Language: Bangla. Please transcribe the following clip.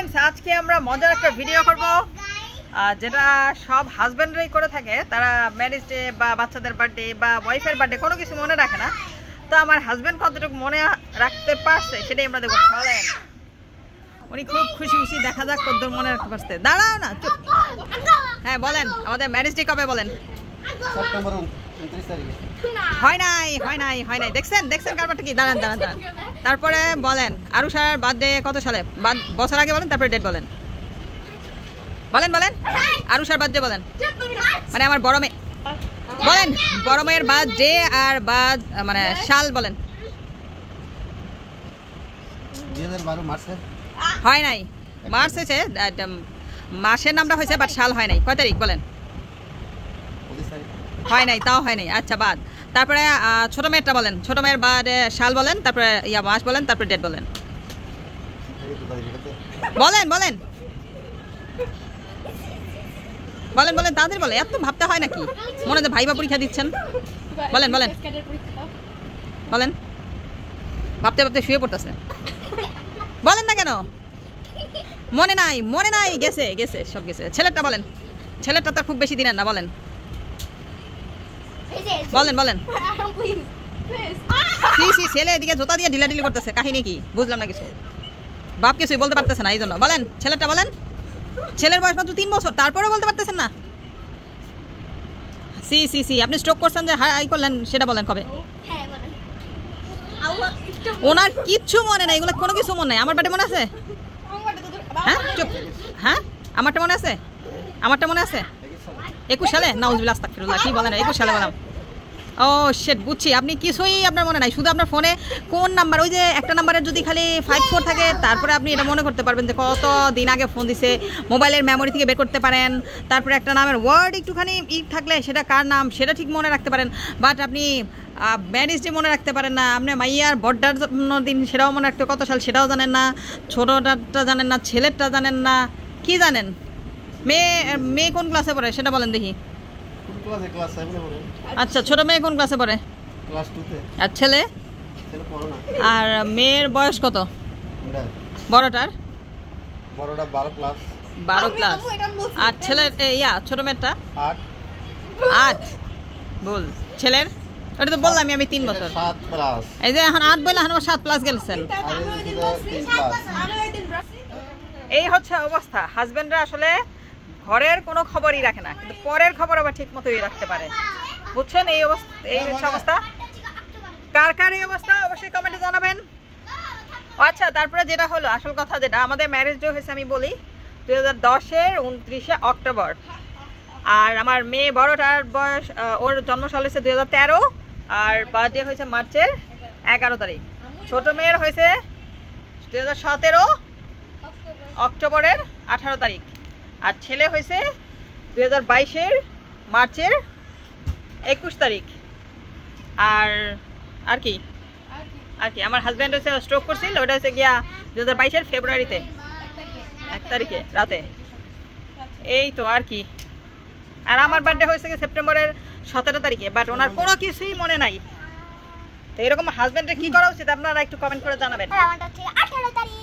ফ্রেন্ডস, আজকে আমরা মজার একটা ভিডিও করব যেটা সব হাজব্যান্ডরাই করে থাকে। তারা ম্যারেজ ডে বা বাচ্চাদের বার্থডে বা ওয়াইফের বার্থডে কোনো কিছু মনে রাখে না। তো আমার হাজব্যান্ড কতটুকু মনে রাখতে পারছে সেটাই আমরা দেখবো। চলেন, উনি খুব খুশি খুশি, দেখা যাক কতদূর মনে রাখতে পারছে। দাঁড়াও না, চুপ। হ্যাঁ বলেন, আমাদের ম্যারেজ ডে কবে বলেন? সেপ্টেম্বর 29 তারিখে। হয় নাই। দেখছেন কারবারটা কি? দাঁড়ান। তারপরে বলেন আরুষার বার্থডে কত সালে? বছর আগে বলেন, তারপরে ডেট বলেন। আরুষার বার্থডে বলেন, মানে আমার বড় মেয়ে। বলেন বড় মেয়ের বার্থডে আর মানে সাল বলেন। 2012 মার্চে। হয় নাই, মার্চ হয়েছে, মাসের নামটা হয়েছে, বাট সাল হয় নাই। কয় তারিখ বলেন? 25 তারিখ। হয় নাই, তাও হয় নাই। আচ্ছা, বাদ। তারপরে ছোট মেয়েরটা বলেন, ছোট মেয়ের বার্থডে সাল বলেন, তারপরে মাস বলেন, তারপরে ডেট বলেন। বলেন তাদের বলে, এত ভাবতে হয় নাকি? মনে হয় ভাইবা পরীক্ষা দিচ্ছেন। বলেন ভাবতে শুয়ে পড়তেছে। বলেন না কেন? মনে নাই, গেছে সব গেছে। ছেলেরটা বলেন, ছেলেরটা তো খুব বেশি দিনের না। বলেন ছেলে এদিকে জোতা দিয়ে ঢিলাঢিলি করতেছে। কাহিনী কি বুঝলাম না কিছু। বাপ কিছুই বলতে পারতেছে না, এই জন্য। বলেন ছেলেরটা বলেন। ছেলের বয়স মাত্র 3 বছর, তারপরে বলতে পারতেছেন না? আপনি স্ট্রোক করছেন যে হাই করলেন, সেটা বলেন কবে? ওনার কিচ্ছু মনে নাই, এগুলো কোনো কিছু মনে নাই। আমার বাড়ি মনে আছে? হ্যাঁ চুপ। হ্যাঁ আমারটা মনে আছে? 21 সালে? নাউজুবিল্লাহ, আস্তাগফিরুল্লাহ। কি বলেন? 21 সালে বললাম। ও শিট, বুঝছি। আপনি কিছুই আপনার মনে নাই, শুধু আপনার ফোনে কোন নাম্বার, ওই যে একটা নাম্বারের যদি খালি 54 থাকে, তারপরে আপনি এটা মনে করতে পারবেন যে কত দিন আগে ফোন দিছে। মোবাইলের মেমোরি থেকে বের করতে পারেন। তারপরে একটা নামের ওয়ার্ড একটুখানি থাকলে সেটা কার নাম সেটা ঠিক মনে রাখতে পারেন। বাট আপনি ম্যারেজ ডে মনে রাখতে পারেন না। আপনি মাইয়ার বড়টার জন্মদিন সেটাও মনে রাখতে, কত সাল সেটাও জানেন না। ছোটটা জানেন না, ছেলেরটা জানেন না। কি জানেন? মেয়ে কোন ক্লাসে পড়ে সেটা বলেন দেখি। আচ্ছা, ছোট মেয়ে কোন ক্লাসে পড়ে? ক্লাস 2 তে। আর ছেলে পড়ো না। আর মেয়ের বয়স কত? বড়টার 12 ক্লাস। 12 ক্লাস। আর ছেলের ছোট মেয়েরটা 8 বল। ছেলের ওটা তো বললাম আমি 3 বছর। 7 প্লাস। এই যে এখন 8 বলে, এখন 7 প্লাস গেছেন। এই হচ্ছে অবস্থা। হাজবেন্ডরা আসলে ঘরের কোনো খবরই রাখে না, কিন্তু পরের খবর আবার ঠিক মতোই রাখতে পারে। বুঝছেন? এই হচ্ছে অবস্থা। কার এই অবস্থা অবশ্যই কমেন্টে জানাবেন। আচ্ছা, তারপরে যেটা হলো আসল কথা, যেটা আমাদের ম্যারেজ ডে হয়েছে আমি বলি 2010-এর 29শে অক্টোবর। আর আমার মেয়ে বড়টার বয়স, ওর জন্মসাল হয়েছে 2013, আর বার্থডে হয়েছে মার্চের 11 তারিখ। ছোট মেয়ের হয়েছে 2017 অক্টোবরের 18 তারিখ। আর ছেলে হয়েছে 2022-এর মার্চের 21 তারিখ। আর কি আমার হাজব্যান্ড হচ্ছে স্ট্রোক করছিল, ওটা হচ্ছে গিয়া 2022-এর ফেব্রুয়ারিতে 1 তারিখে রাতে। এই তো আর কি। আর আমার বার্থডে হয়েছে সেপ্টেম্বরের 17 তারিখে, বাট ওনার কোনো কিছুই মনে নাই। তো এরকম হাজব্যান্ডের কি করা উচিত আপনারা একটু কমেন্ট করে জানাবেন। 18 তারিখ।